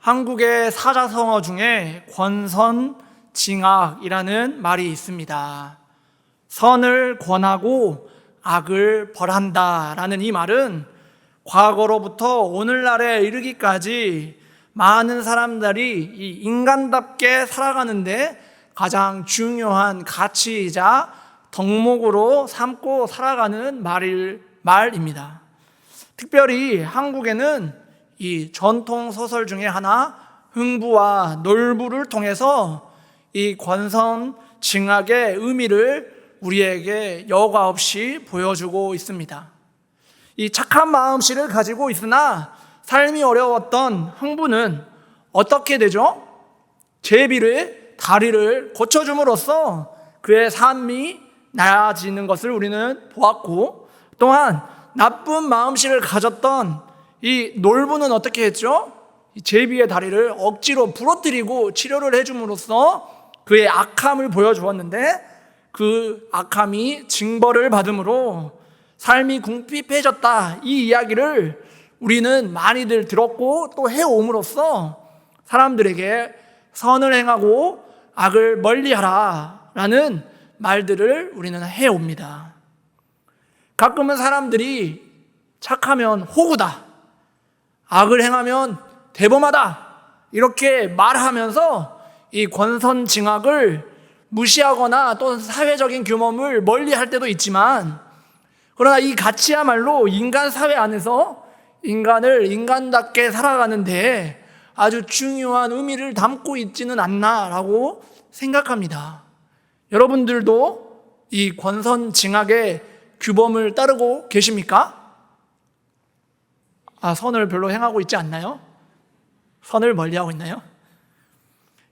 한국의 사자성어 중에 권선징악이라는 말이 있습니다. 선을 권하고 악을 벌한다라는 이 말은 과거로부터 오늘날에 이르기까지 많은 사람들이 이 인간답게 살아가는데 가장 중요한 가치이자 덕목으로 삼고 살아가는 말입니다. 특별히 한국에는 이 전통 소설 중에 하나 흥부와 놀부를 통해서 이 권선징악의 의미를 우리에게 여과 없이 보여주고 있습니다. 이 착한 마음씨를 가지고 있으나 삶이 어려웠던 흥부는 어떻게 되죠? 제비의 다리를 고쳐줌으로써 그의 삶이 나아지는 것을 우리는 보았고, 또한 나쁜 마음씨를 가졌던 이 놀부는 어떻게 했죠? 이 제비의 다리를 억지로 부러뜨리고 치료를 해줌으로써 그의 악함을 보여주었는데, 그 악함이 징벌을 받음으로 삶이 궁핍해졌다, 이 이야기를 우리는 많이들 들었고 또 해옴으로써 사람들에게 선을 행하고 악을 멀리하라 라는 말들을 우리는 해옵니다. 가끔은 사람들이 착하면 호구다, 악을 행하면 대범하다, 이렇게 말하면서 이 권선징악을 무시하거나 또 사회적인 규범을 멀리할 때도 있지만, 그러나 이 가치야말로 인간 사회 안에서 인간을 인간답게 살아가는데 아주 중요한 의미를 담고 있지는 않나라고 생각합니다. 여러분들도 이 권선징악의 규범을 따르고 계십니까? 선을 별로 행하고 있지 않나요? 선을 멀리하고 있나요?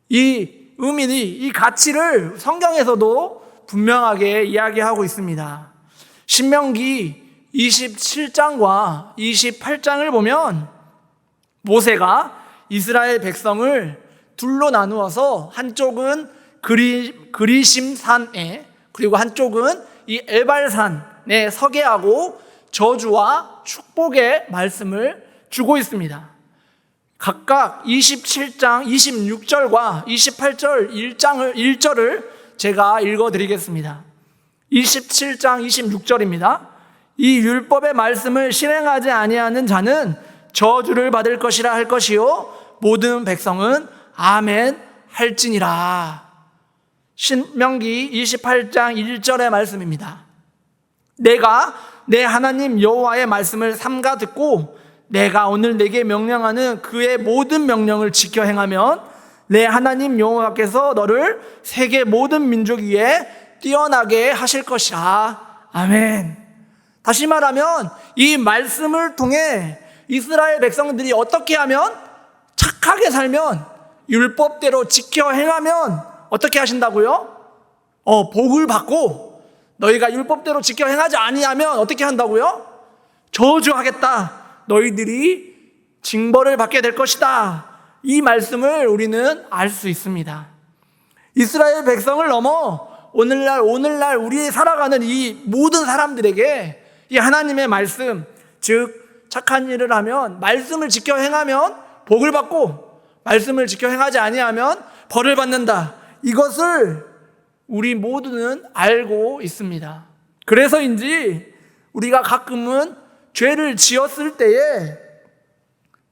이 의미니, 이 가치를 성경에서도 분명하게 이야기하고 있습니다. 신명기 27장과 28장을 보면 모세가 이스라엘 백성을 둘로 나누어서 한쪽은 그리심산에, 그리고 한쪽은 이 에발산에 서게 하고 저주와 축복의 말씀을 주고 있습니다. 각각 27장 26절과 28절 1절을 제가 읽어드리겠습니다. 27장 26절입니다. 이 율법의 말씀을 실행하지 아니하는 자는 저주를 받을 것이라 할 것이요 모든 백성은 아멘 할지니라. 신명기 28장 1절의 말씀입니다. 내가 내 하나님 여호와의 말씀을 삼가 듣고 내가 오늘 내게 명령하는 그의 모든 명령을 지켜 행하면 내 하나님 여호와께서 너를 세계 모든 민족 위에 뛰어나게 하실 것이라. 아멘. 다시 말하면 이 말씀을 통해 이스라엘 백성들이 어떻게 하면, 착하게 살면, 율법대로 지켜 행하면 어떻게 하신다고요? 복을 받고, 너희가 율법대로 지켜 행하지 아니하면 어떻게 한다고요? 저주하겠다. 너희들이 징벌을 받게 될 것이다. 이 말씀을 우리는 알 수 있습니다. 이스라엘 백성을 넘어 오늘날 우리 살아가는 이 모든 사람들에게 이 하나님의 말씀, 즉 착한 일을 하면, 말씀을 지켜 행하면 복을 받고 말씀을 지켜 행하지 아니하면 벌을 받는다. 이것을 우리 모두는 알고 있습니다. 그래서인지 우리가 가끔은 죄를 지었을 때에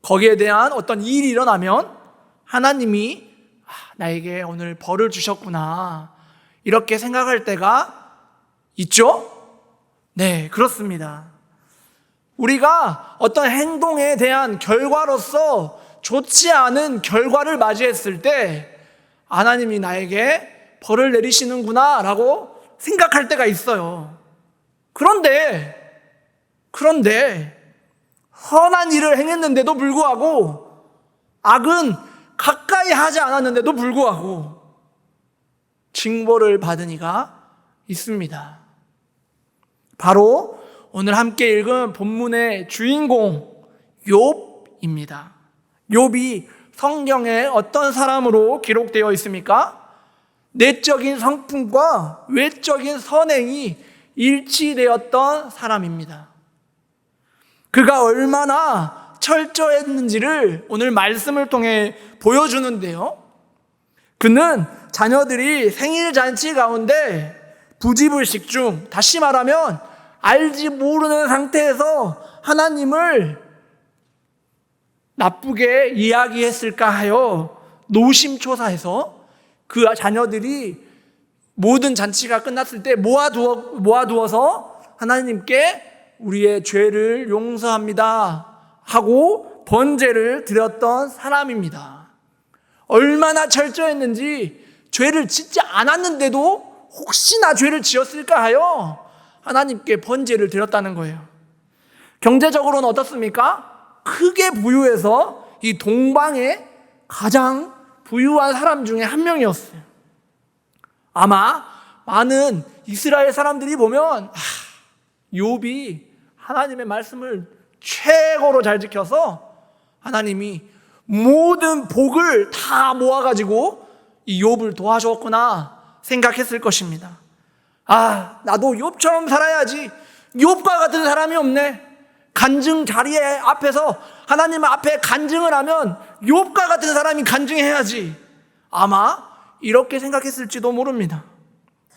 거기에 대한 어떤 일이 일어나면 하나님이 나에게 오늘 벌을 주셨구나, 이렇게 생각할 때가 있죠? 네, 그렇습니다. 우리가 어떤 행동에 대한 결과로서 좋지 않은 결과를 맞이했을 때 하나님이 나에게 벌을 내리시는구나 라고 생각할 때가 있어요. 그런데 선한 일을 행했는데도 불구하고, 악은 가까이 하지 않았는데도 불구하고 징벌을 받은 이가 있습니다. 바로 오늘 함께 읽은 본문의 주인공 욥입니다. 욥이 성경에 어떤 사람으로 기록되어 있습니까? 내적인 성품과 외적인 선행이 일치되었던 사람입니다. 그가 얼마나 철저했는지를 오늘 말씀을 통해 보여주는데요. 그는 자녀들이 생일 잔치 가운데 부지불식 중, 다시 말하면 알지 모르는 상태에서 하나님을 나쁘게 이야기했을까 하여 노심초사해서 그 자녀들이 모든 잔치가 끝났을 때 모아두어서 하나님께 우리의 죄를 용서합니다 하고 번제를 드렸던 사람입니다. 얼마나 철저했는지 죄를 짓지 않았는데도 혹시나 죄를 지었을까 하여 하나님께 번제를 드렸다는 거예요. 경제적으로는 어떻습니까? 크게 부유해서 이 동방의 가장 부유한 사람 중에 한 명이었어요. 아마 많은 이스라엘 사람들이 보면 욥이 하나님의 말씀을 최고로 잘 지켜서 하나님이 모든 복을 다 모아가지고 이 욥을 도와줬구나 생각했을 것입니다. 나도 욥처럼 살아야지. 욥과 같은 사람이 없네. 간증 자리에 앞에서 하나님 앞에 간증을 하면 욥과 같은 사람이 간증해야지. 아마 이렇게 생각했을지도 모릅니다.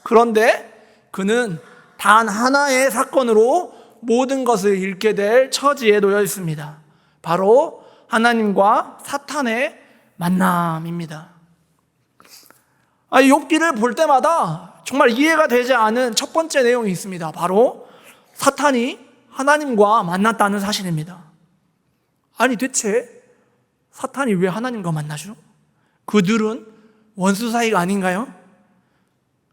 그런데 그는 단 하나의 사건으로 모든 것을 잃게 될 처지에 놓여 있습니다. 바로 하나님과 사탄의 만남입니다. 욥기를 볼 때마다 정말 이해가 되지 않은 첫 번째 내용이 있습니다. 바로 사탄이 하나님과 만났다는 사실입니다. 대체 사탄이 왜 하나님과 만나죠? 그들은 원수 사이가 아닌가요?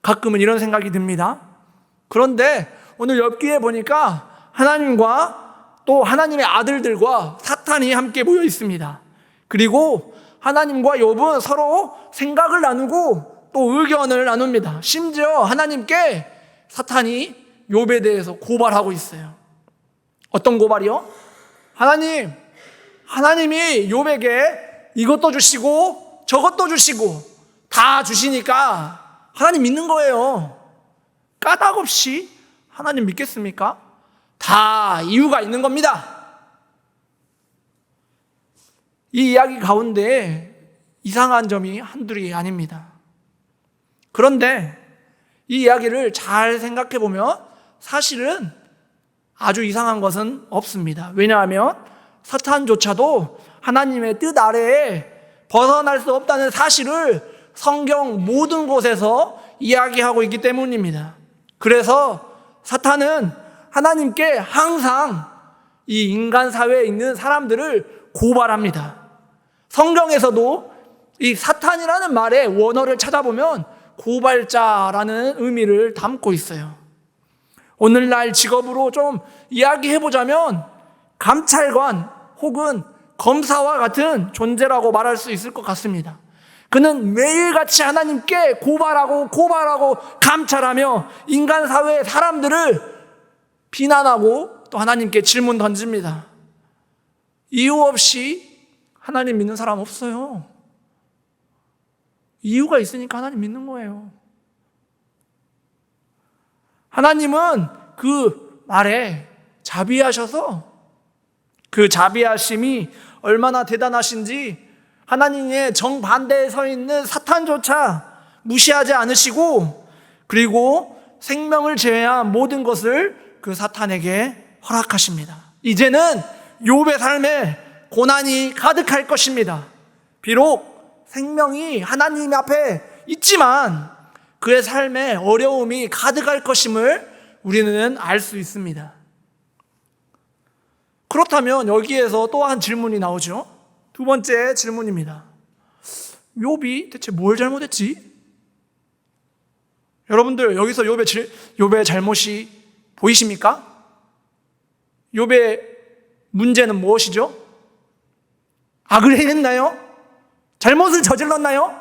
가끔은 이런 생각이 듭니다. 그런데 오늘 욥기에 보니까 하나님과 또 하나님의 아들들과 사탄이 함께 모여 있습니다. 그리고 하나님과 욥은 서로 생각을 나누고 또 의견을 나눕니다. 심지어 하나님께 사탄이 욥에 대해서 고발하고 있어요. 어떤 고발이요? 하나님이 욥에게 이것도 주시고 저것도 주시고 다 주시니까 하나님 믿는 거예요. 까닭없이 하나님 믿겠습니까? 다 이유가 있는 겁니다. 이 이야기 가운데 이상한 점이 한둘이 아닙니다. 그런데 이 이야기를 잘 생각해 보면 사실은 아주 이상한 것은 없습니다. 왜냐하면 사탄조차도 하나님의 뜻 아래에 벗어날 수 없다는 사실을 성경 모든 곳에서 이야기하고 있기 때문입니다. 그래서 사탄은 하나님께 항상 이 인간 사회에 있는 사람들을 고발합니다. 성경에서도 이 사탄이라는 말의 원어를 찾아보면 고발자라는 의미를 담고 있어요. 오늘날 직업으로 좀 이야기해보자면 감찰관 혹은 검사와 같은 존재라고 말할 수 있을 것 같습니다. 그는 매일같이 하나님께 고발하고 감찰하며 인간 사회의 사람들을 비난하고 또 하나님께 질문 던집니다. 이유 없이 하나님 믿는 사람 없어요. 이유가 있으니까 하나님 믿는 거예요. 하나님은 그 말에 자비하셔서 그 자비하심이 얼마나 대단하신지 하나님의 정반대에 서 있는 사탄조차 무시하지 않으시고 그리고 생명을 제외한 모든 것을 그 사탄에게 허락하십니다. 이제는 욥의 삶에 고난이 가득할 것입니다. 비록 생명이 하나님 앞에 있지만 그의 삶에 어려움이 가득할 것임을 우리는 알 수 있습니다. 그렇다면 여기에서 또 한 질문이 나오죠. 두 번째 질문입니다. 욥이 대체 뭘 잘못했지? 여러분들 여기서 욥의 잘못이 보이십니까? 욥의 문제는 무엇이죠? 악을 행했나요? 잘못을 저질렀나요?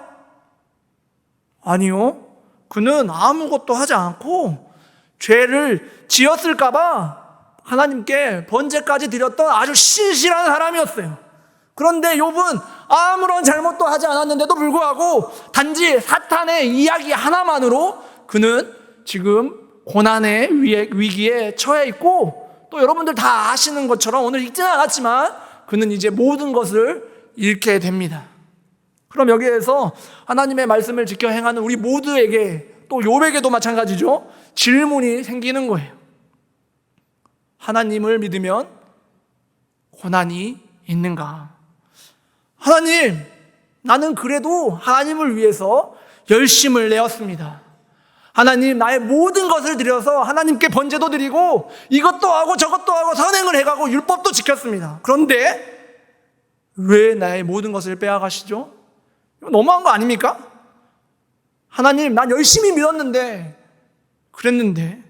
아니요. 그는 아무것도 하지 않고 죄를 지었을까봐 하나님께 번제까지 드렸던 아주 신실한 사람이었어요. 그런데 욥은 아무런 잘못도 하지 않았는데도 불구하고 단지 사탄의 이야기 하나만으로 그는 지금 고난의 위기에 처해 있고 또 여러분들 다 아시는 것처럼 오늘 읽지는 않았지만 그는 이제 모든 것을 잃게 됩니다. 그럼 여기에서 하나님의 말씀을 지켜 행하는 우리 모두에게, 또 욥에게도 마찬가지죠, 질문이 생기는 거예요. 하나님을 믿으면 고난이 있는가? 하나님, 나는 그래도 하나님을 위해서 열심을 내었습니다. 하나님, 나의 모든 것을 드려서 하나님께 번제도 드리고 이것도 하고 저것도 하고 선행을 해가고 율법도 지켰습니다. 그런데 왜 나의 모든 것을 빼앗가시죠? 이거 너무한 거 아닙니까? 하나님, 난 열심히 믿었는데, 그랬는데,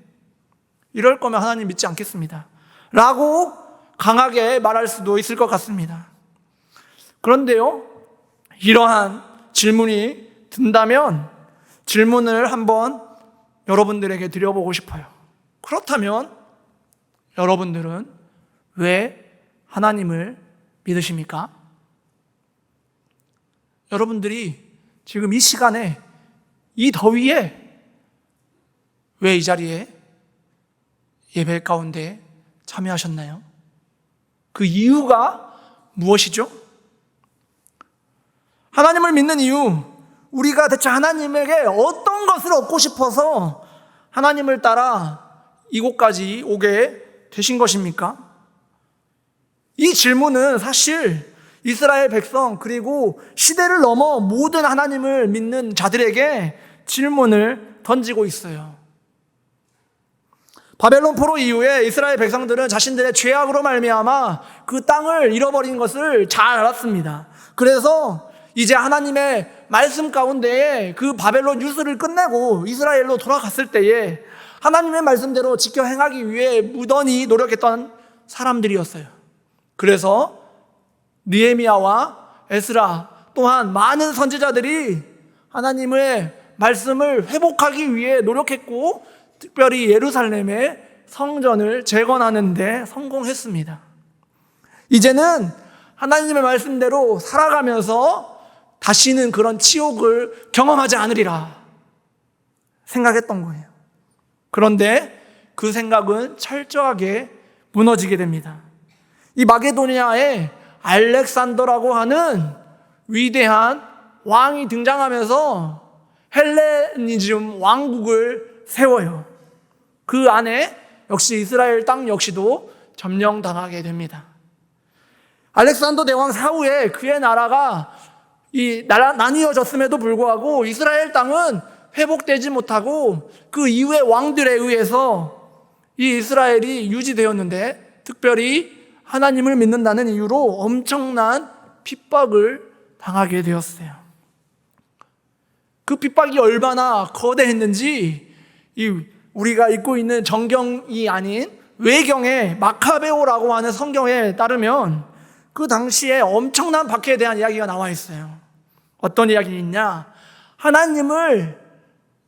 이럴 거면 하나님 믿지 않겠습니다 라고 강하게 말할 수도 있을 것 같습니다. 그런데요, 이러한 질문이 든다면 질문을 한번 여러분들에게 드려보고 싶어요. 그렇다면 여러분들은 왜 하나님을 믿으십니까? 여러분들이 지금 이 시간에, 이 더위에 왜 이 자리에 예배 가운데 참여하셨나요? 그 이유가 무엇이죠? 하나님을 믿는 이유, 우리가 대체 하나님에게 어떤 것을 얻고 싶어서 하나님을 따라 이곳까지 오게 되신 것입니까? 이 질문은 사실 이스라엘 백성, 그리고 시대를 넘어 모든 하나님을 믿는 자들에게 질문을 던지고 있어요. 바벨론 포로 이후에 이스라엘 백성들은 자신들의 죄악으로 말미암아 그 땅을 잃어버린 것을 잘 알았습니다. 그래서 이제 하나님의 말씀 가운데에 그 바벨론 유수를 끝내고 이스라엘로 돌아갔을 때에 하나님의 말씀대로 지켜 행하기 위해 무던히 노력했던 사람들이었어요. 그래서 느헤미야와 에스라 또한 많은 선지자들이 하나님의 말씀을 회복하기 위해 노력했고, 특별히 예루살렘의 성전을 재건하는 데 성공했습니다. 이제는 하나님의 말씀대로 살아가면서 다시는 그런 치욕을 경험하지 않으리라 생각했던 거예요. 그런데 그 생각은 철저하게 무너지게 됩니다. 이 마게도니아에 알렉산더라고 하는 위대한 왕이 등장하면서 헬레니즘 왕국을 세워요. 그 안에 역시 이스라엘 땅 역시도 점령당하게 됩니다. 알렉산더 대왕 사후에 그의 나라가 나뉘어졌음에도 불구하고 이스라엘 땅은 회복되지 못하고 그 이후의 왕들에 의해서 이 이스라엘이 유지되었는데, 특별히 하나님을 믿는다는 이유로 엄청난 핍박을 당하게 되었어요. 그 핍박이 얼마나 거대했는지 우리가 읽고 있는 정경이 아닌 외경의 마카베오라고 하는 성경에 따르면 그 당시에 엄청난 박해에 대한 이야기가 나와 있어요. 어떤 이야기가 있냐? 하나님을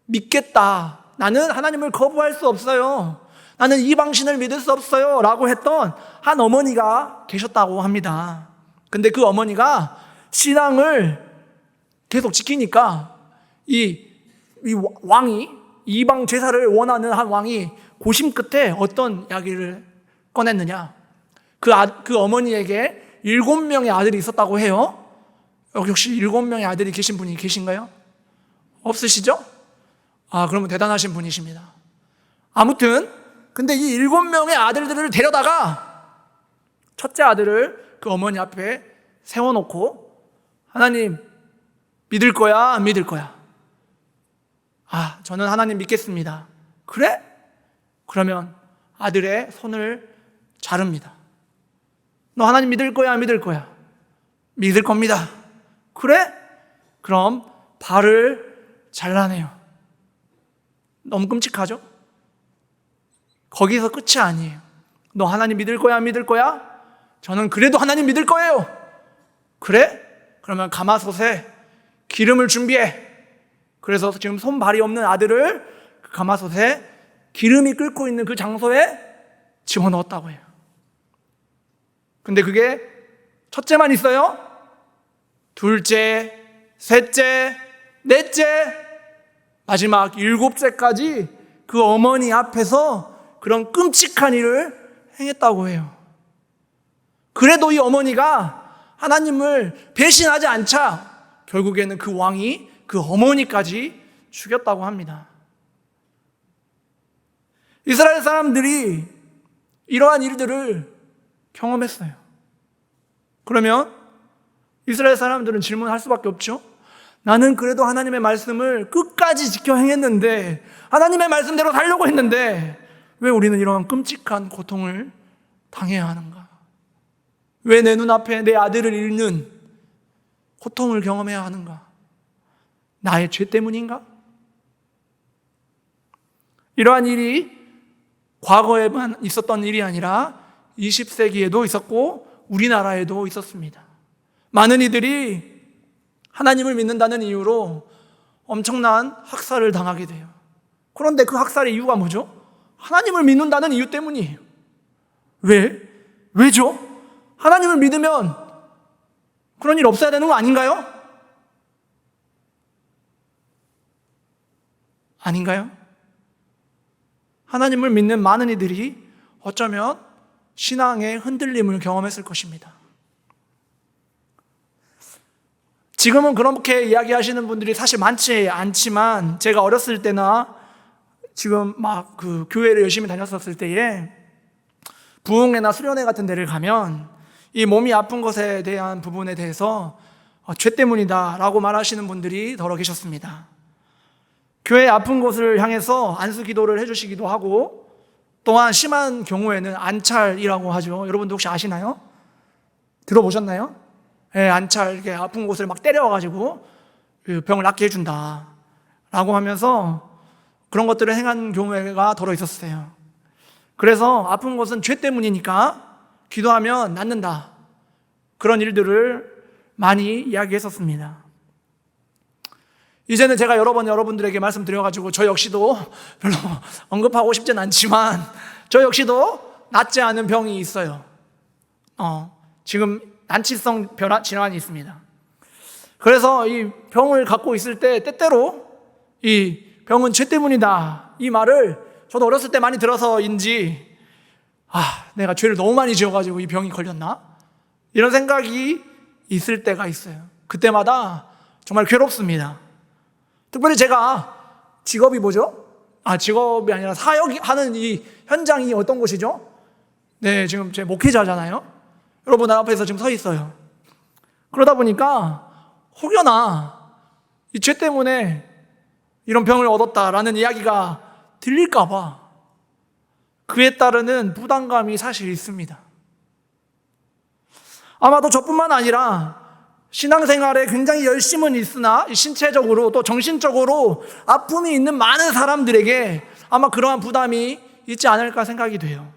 믿겠다, 나는 하나님을 거부할 수 없어요, 나는 이방신을 믿을 수 없어요 라고 했던 한 어머니가 계셨다고 합니다. 근데 그 어머니가 신앙을 계속 지키니까 이 왕이, 이방 제사를 원하는 한 왕이 고심 끝에 어떤 이야기를 꺼냈느냐? 그 어머니에게 7명의 아들이 있었다고 해요. 혹시 7명의 아들이 계신 분이 계신가요? 없으시죠? 그러면 대단하신 분이십니다. 아무튼 근데 이 7명의 아들들을 데려다가 첫째 아들을 그 어머니 앞에 세워놓고, 하나님 믿을 거야, 안 믿을 거야? 저는 하나님 믿겠습니다. 그래? 그러면 아들의 손을 자릅니다. 너 하나님 믿을 거야, 안 믿을 거야? 믿을 겁니다. 그래? 그럼 발을 잘라내요. 너무 끔찍하죠? 거기서 끝이 아니에요. 너 하나님 믿을 거야, 안 믿을 거야? 저는 그래도 하나님 믿을 거예요. 그래? 그러면 가마솥에 기름을 준비해. 그래서 지금 손발이 없는 아들을 그 가마솥에 기름이 끓고 있는 그 장소에 집어넣었다고 해요. 근데 그게 첫째만 있어요? 둘째, 셋째, 넷째, 마지막 7째까지 그 어머니 앞에서 그런 끔찍한 일을 행했다고 해요. 그래도 이 어머니가 하나님을 배신하지 않자 결국에는 그 왕이 그 어머니까지 죽였다고 합니다. 이스라엘 사람들이 이러한 일들을 경험했어요. 그러면 이스라엘 사람들은 질문할 수밖에 없죠. 나는 그래도 하나님의 말씀을 끝까지 지켜 행했는데, 하나님의 말씀대로 살려고 했는데 왜 우리는 이런 끔찍한 고통을 당해야 하는가? 왜 내 눈앞에 내 아들을 잃는 고통을 경험해야 하는가? 나의 죄 때문인가? 이러한 일이 과거에만 있었던 일이 아니라 20세기에도 있었고 우리나라에도 있었습니다. 많은 이들이 하나님을 믿는다는 이유로 엄청난 학살을 당하게 돼요. 그런데 그 학살의 이유가 뭐죠? 하나님을 믿는다는 이유 때문이에요. 왜죠? 하나님을 믿으면 그런 일 없어야 되는 거 아닌가요? 아닌가요? 하나님을 믿는 많은 이들이 어쩌면 신앙의 흔들림을 경험했을 것입니다. 지금은 그렇게 이야기하시는 분들이 사실 많지 않지만, 제가 어렸을 때나 지금 막 그 교회를 열심히 다녔었을 때에 부흥회나 수련회 같은 데를 가면 이 몸이 아픈 것에 대한 부분에 대해서 죄 때문이다라고 말하시는 분들이 더러 계셨습니다. 교회 아픈 곳을 향해서 안수 기도를 해주시기도 하고, 또한 심한 경우에는 안찰이라고 하죠. 여러분도 혹시 아시나요? 들어보셨나요? 네, 안찰, 이렇게 아픈 곳을 막 때려가지고 그 병을 낫게 해준다 라고 하면서 그런 것들을 행한 경우가 더러 있었어요. 그래서 아픈 것은 죄 때문이니까 기도하면 낫는다, 그런 일들을 많이 이야기했었습니다. 이제는 제가 여러 번 여러분들에게 말씀드려가지고 저 역시도 별로 언급하고 싶진 않지만 저 역시도 낫지 않은 병이 있어요. 지금 난치성 질환이 있습니다. 그래서 이 병을 갖고 있을 때 때때로 이 병은 죄 때문이다, 이 말을 저도 어렸을 때 많이 들어서인지 내가 죄를 너무 많이 지어가지고 이 병이 걸렸나? 이런 생각이 있을 때가 있어요. 그때마다 정말 괴롭습니다. 특별히 제가 직업이 뭐죠? 직업이 아니라 사역하는 이 현장이 어떤 곳이죠? 네, 지금 제 목회자잖아요. 여러분 앞에서 지금 서 있어요. 그러다 보니까 혹여나 이 죄 때문에 이런 병을 얻었다라는 이야기가 들릴까 봐 그에 따르는 부담감이 사실 있습니다. 아마도 저뿐만 아니라 신앙생활에 굉장히 열심은 있으나 신체적으로 또 정신적으로 아픔이 있는 많은 사람들에게 아마 그러한 부담이 있지 않을까 생각이 돼요.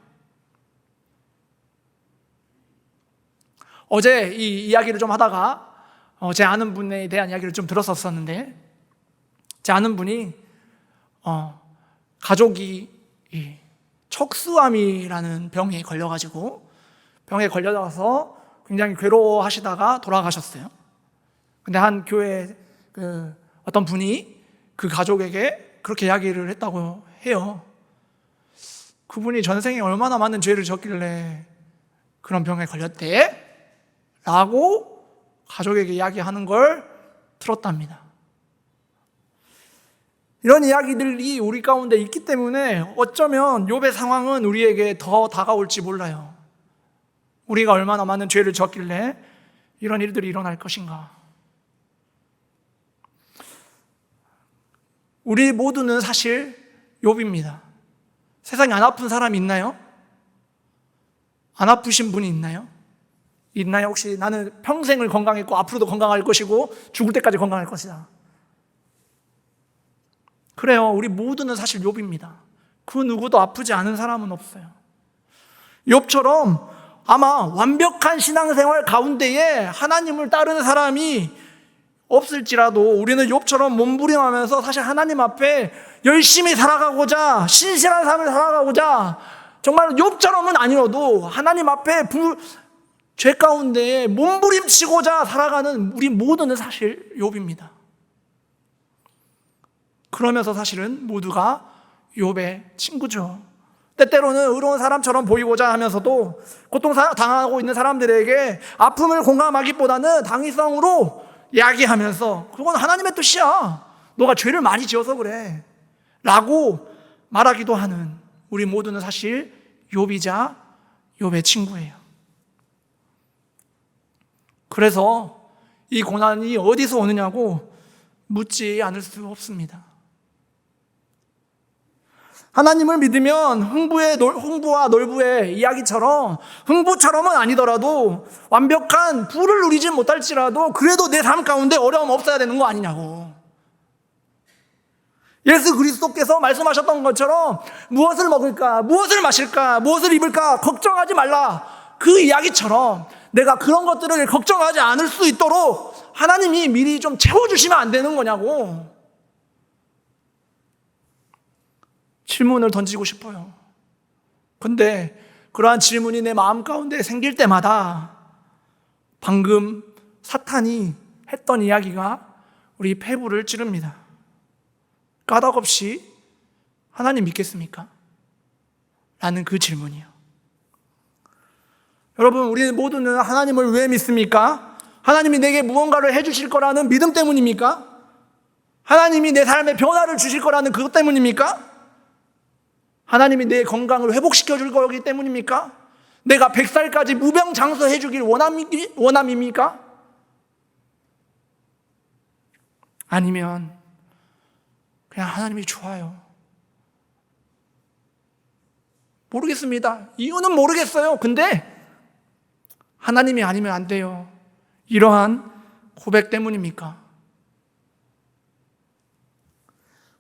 어제 이 이야기를 좀 하다가 제 아는 분에 대한 이야기를 좀 들었었는데, 제 아는 분이 가족이 이 척수암이라는 병에 걸려가지고 병에 걸려서 굉장히 괴로워하시다가 돌아가셨어요. 근데 한 교회 어떤 분이 그 가족에게 그렇게 이야기를 했다고 해요. 그분이 전생에 얼마나 많은 죄를 졌길래 그런 병에 걸렸대? 라고 가족에게 이야기하는 걸 들었답니다. 이런 이야기들이 우리 가운데 있기 때문에 어쩌면 욥의 상황은 우리에게 더 다가올지 몰라요. 우리가 얼마나 많은 죄를 졌길래 이런 일들이 일어날 것인가. 우리 모두는 사실 욥입니다. 세상에 안 아픈 사람이 있나요? 안 아프신 분이 있나요? 있나요? 혹시 나는 평생을 건강했고 앞으로도 건강할 것이고 죽을 때까지 건강할 것이다. 그래요. 우리 모두는 사실 욥입니다. 그 누구도 아프지 않은 사람은 없어요. 욥처럼 아마 완벽한 신앙생활 가운데에 하나님을 따르는 사람이 없을지라도 우리는 욥처럼 몸부림하면서 사실 하나님 앞에 열심히 살아가고자, 신실한 삶을 살아가고자, 정말 욥처럼은 아니어도 하나님 앞에 죄 가운데 몸부림치고자 살아가는 우리 모두는 사실 욥입니다. 그러면서 사실은 모두가 욥의 친구죠. 때때로는 의로운 사람처럼 보이고자 하면서도 고통당하고 있는 사람들에게 아픔을 공감하기보다는 당위성으로 이야기하면서 그건 하나님의 뜻이야. 너가 죄를 많이 지어서 그래. 라고 말하기도 하는 우리 모두는 사실 욥이자 욥의 친구예요. 그래서 이 고난이 어디서 오느냐고 묻지 않을 수 없습니다. 하나님을 믿으면 흥부와 놀부의 이야기처럼 흥부처럼은 아니더라도 완벽한 부를 누리지 못할지라도 그래도 내 삶 가운데 어려움 없어야 되는 거 아니냐고. 예수 그리스도께서 말씀하셨던 것처럼 무엇을 먹을까, 무엇을 마실까, 무엇을 입을까 걱정하지 말라. 그 이야기처럼 내가 그런 것들을 걱정하지 않을 수 있도록 하나님이 미리 좀 채워주시면 안 되는 거냐고. 질문을 던지고 싶어요. 근데 그러한 질문이 내 마음 가운데 생길 때마다 방금 사탄이 했던 이야기가 우리 폐부를 찌릅니다. 까닭없이 하나님 믿겠습니까? 라는 그 질문이요. 여러분, 우리 모두는 하나님을 왜 믿습니까? 하나님이 내게 무언가를 해주실 거라는 믿음 때문입니까? 하나님이 내 삶에 변화를 주실 거라는 그것 때문입니까? 하나님이 내 건강을 회복시켜 줄 거기 때문입니까? 내가 100살까지 무병장수해 주길 원함입니까? 아니면 그냥 하나님이 좋아요. 모르겠습니다. 이유는 모르겠어요. 근데 하나님이 아니면 안 돼요. 이러한 고백 때문입니까?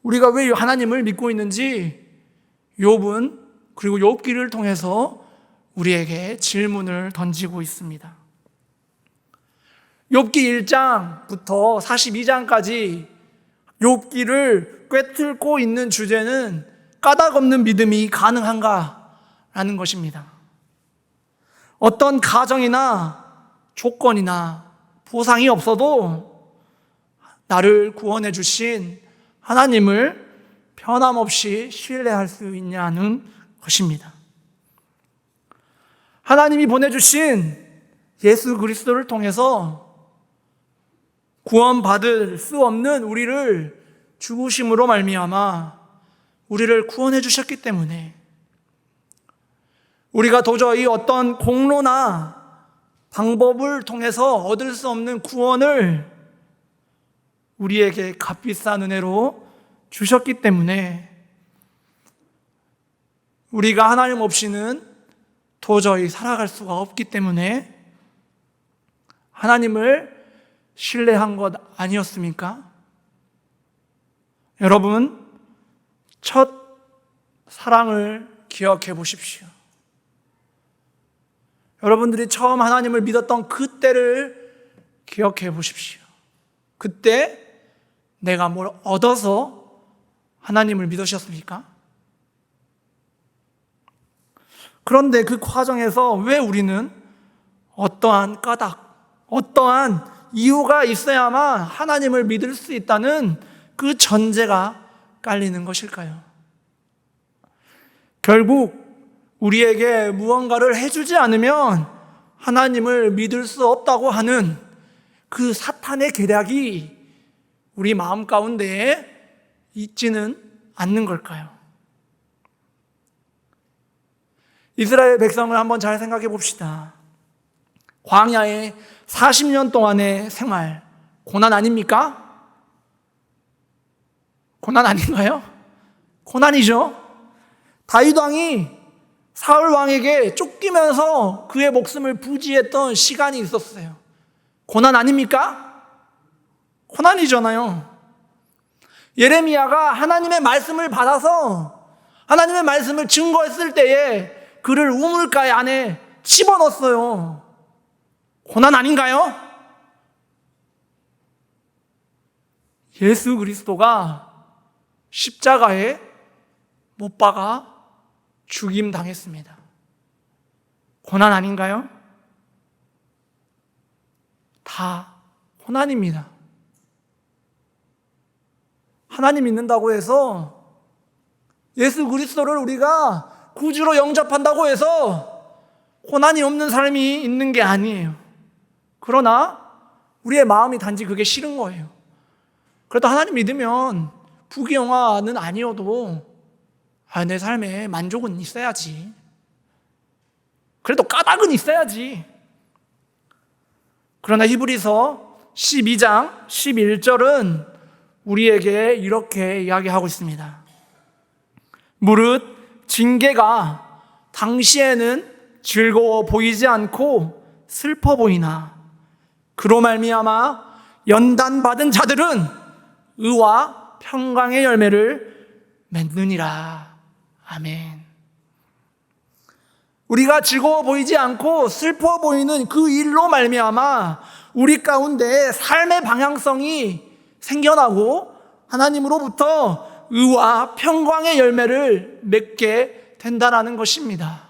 우리가 왜 하나님을 믿고 있는지 욥은 그리고 욥기를 통해서 우리에게 질문을 던지고 있습니다. 욥기 1장부터 42장까지 욥기를 꿰뚫고 있는 주제는 까닭 없는 믿음이 가능한가라는 것입니다. 어떤 가정이나 조건이나 보상이 없어도 나를 구원해 주신 하나님을 변함없이 신뢰할 수 있냐는 것입니다. 하나님이 보내주신 예수 그리스도를 통해서 구원받을 수 없는 우리를 죽으심으로 말미암아 우리를 구원해 주셨기 때문에 우리가 도저히 어떤 공로나 방법을 통해서 얻을 수 없는 구원을 우리에게 값비싼 은혜로 주셨기 때문에 우리가 하나님 없이는 도저히 살아갈 수가 없기 때문에 하나님을 신뢰한 것 아니었습니까? 여러분, 첫 사랑을 기억해 보십시오. 여러분들이 처음 하나님을 믿었던 그때를 기억해 보십시오. 그때 내가 뭘 얻어서 하나님을 믿으셨습니까? 그런데 그 과정에서 왜 우리는 어떠한 까닭, 어떠한 이유가 있어야만 하나님을 믿을 수 있다는 그 전제가 깔리는 것일까요? 결국 우리에게 무언가를 해주지 않으면 하나님을 믿을 수 없다고 하는 그 사탄의 계략이 우리 마음 가운데에 있지는 않는 걸까요? 이스라엘 백성을 한번 잘 생각해 봅시다. 광야에 40년 동안의 생활, 고난 아닙니까? 고난 아닌가요? 고난이죠. 다윗 왕이 사울 왕에게 쫓기면서 그의 목숨을 부지했던 시간이 있었어요. 고난 아닙니까? 고난이잖아요. 예레미야가 하나님의 말씀을 받아서 하나님의 말씀을 증거했을 때에 그를 우물가에 안에 집어넣었어요. 고난 아닌가요? 예수 그리스도가 십자가에 못 박아 죽임 당했습니다. 고난 아닌가요? 다 고난입니다. 하나님 믿는다고 해서 예수 그리스도를 우리가 구주로 영접한다고 해서 고난이 없는 삶이 있는 게 아니에요. 그러나 우리의 마음이 단지 그게 싫은 거예요. 그래도 하나님 믿으면 부귀영화는 아니어도 내 삶에 만족은 있어야지. 그래도 까닭은 있어야지. 그러나 히브리서 12장 11절은 우리에게 이렇게 이야기하고 있습니다. 무릇 징계가 당시에는 즐거워 보이지 않고 슬퍼 보이나 그로 말미암아 연단받은 자들은 의와 평강의 열매를 맺느니라. 아멘. 우리가 즐거워 보이지 않고 슬퍼 보이는 그 일로 말미암아 우리 가운데 삶의 방향성이 생겨나고 하나님으로부터 의와 평강의 열매를 맺게 된다라는 것입니다.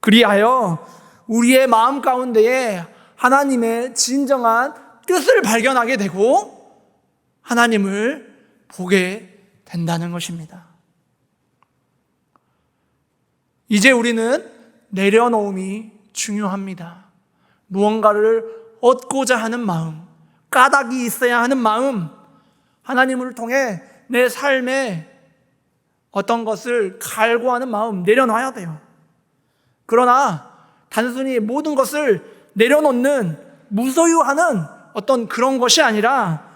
그리하여 우리의 마음 가운데에 하나님의 진정한 뜻을 발견하게 되고 하나님을 보게 된다는 것입니다. 이제 우리는 내려놓음이 중요합니다. 무언가를 얻고자 하는 마음, 까닭이 있어야 하는 마음, 하나님을 통해 내 삶에 어떤 것을 갈구하는 마음 내려놔야 돼요. 그러나 단순히 모든 것을 내려놓는 무소유하는 어떤 그런 것이 아니라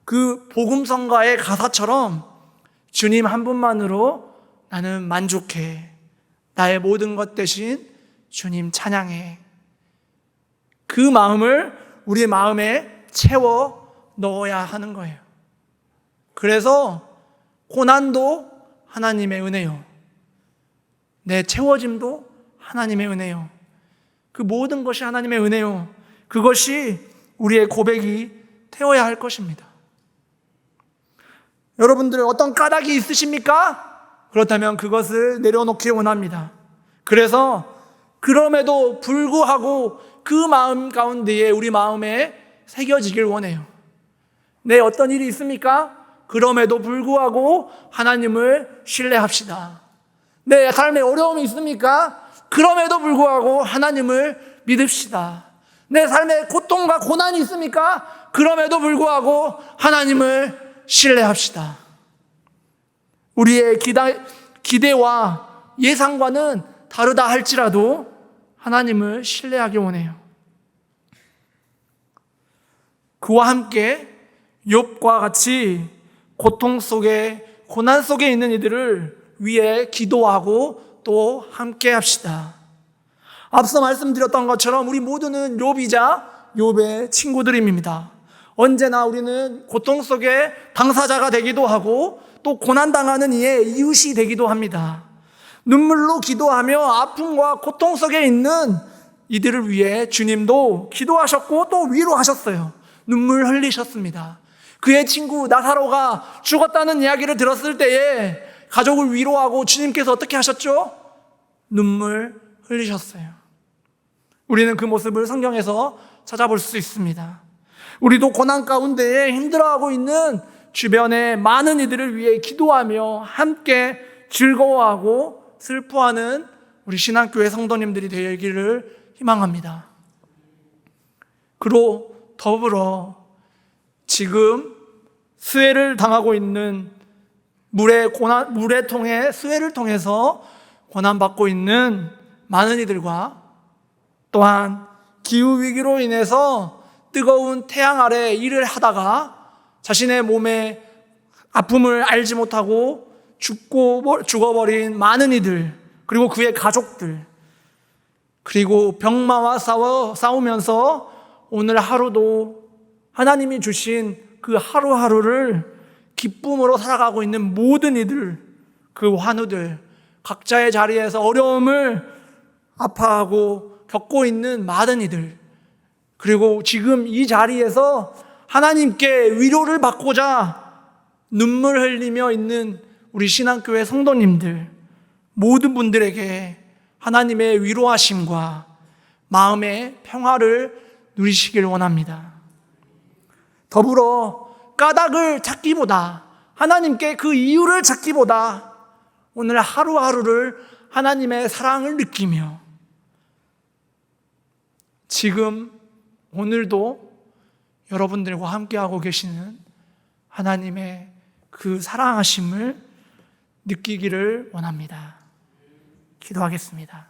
그 복음성가의 가사처럼 주님 한 분만으로 나는 만족해. 나의 모든 것 대신 주님 찬양해. 그 마음을 우리의 마음에 채워 넣어야 하는 거예요. 그래서 고난도 하나님의 은혜요. 내 채워짐도 하나님의 은혜요. 그 모든 것이 하나님의 은혜요. 그것이 우리의 고백이 되어야 할 것입니다. 여러분들 어떤 까닭이 있으십니까? 그렇다면 그것을 내려놓기 원합니다. 그래서 그럼에도 불구하고 그 마음 가운데에 우리 마음에 새겨지길 원해요. 내 어떤 일이 있습니까? 그럼에도 불구하고 하나님을 신뢰합시다. 내 삶에 어려움이 있습니까? 그럼에도 불구하고 하나님을 믿읍시다. 내 삶에 고통과 고난이 있습니까? 그럼에도 불구하고 하나님을 신뢰합시다. 우리의 기대와 예상과는 다르다 할지라도 하나님을 신뢰하기 원해요. 그와 함께 욥과 같이 고통 속에 고난 속에 있는 이들을 위해 기도하고 또 함께 합시다. 앞서 말씀드렸던 것처럼 우리 모두는 욥이자 욥의 친구들입니다. 언제나 우리는 고통 속에 당사자가 되기도 하고 또 고난당하는 이의 이웃이 되기도 합니다. 눈물로 기도하며 아픔과 고통 속에 있는 이들을 위해 주님도 기도하셨고 또 위로하셨어요. 눈물 흘리셨습니다. 그의 친구 나사로가 죽었다는 이야기를 들었을 때에 가족을 위로하고 주님께서 어떻게 하셨죠? 눈물 흘리셨어요. 우리는 그 모습을 성경에서 찾아볼 수 있습니다. 우리도 고난 가운데에 힘들어하고 있는 주변의 많은 이들을 위해 기도하며 함께 즐거워하고 슬퍼하는 우리 신학교의 성도님들이 되기를 희망합니다. 그로 더불어 지금 수혜를 당하고 있는 물의 통해 수혜를 통해서 고난받고 있는 많은 이들과 또한 기후위기로 인해서 뜨거운 태양 아래 일을 하다가 자신의 몸에 아픔을 알지 못하고 죽어버린 많은 이들, 그리고 그의 가족들, 그리고 병마와 싸우면서 오늘 하루도 하나님이 주신 그 하루하루를 기쁨으로 살아가고 있는 모든 이들, 그 환우들, 각자의 자리에서 어려움을 아파하고 겪고 있는 많은 이들, 그리고 지금 이 자리에서 하나님께 위로를 받고자 눈물 흘리며 있는 우리 신앙교회 성도님들, 모든 분들에게 하나님의 위로하심과 마음의 평화를 누리시길 원합니다. 더불어 까닭을 찾기보다, 하나님께 그 이유를 찾기보다 오늘 하루하루를 하나님의 사랑을 느끼며 지금 오늘도 여러분들과 함께하고 계시는 하나님의 그 사랑하심을 느끼기를 원합니다. 기도하겠습니다.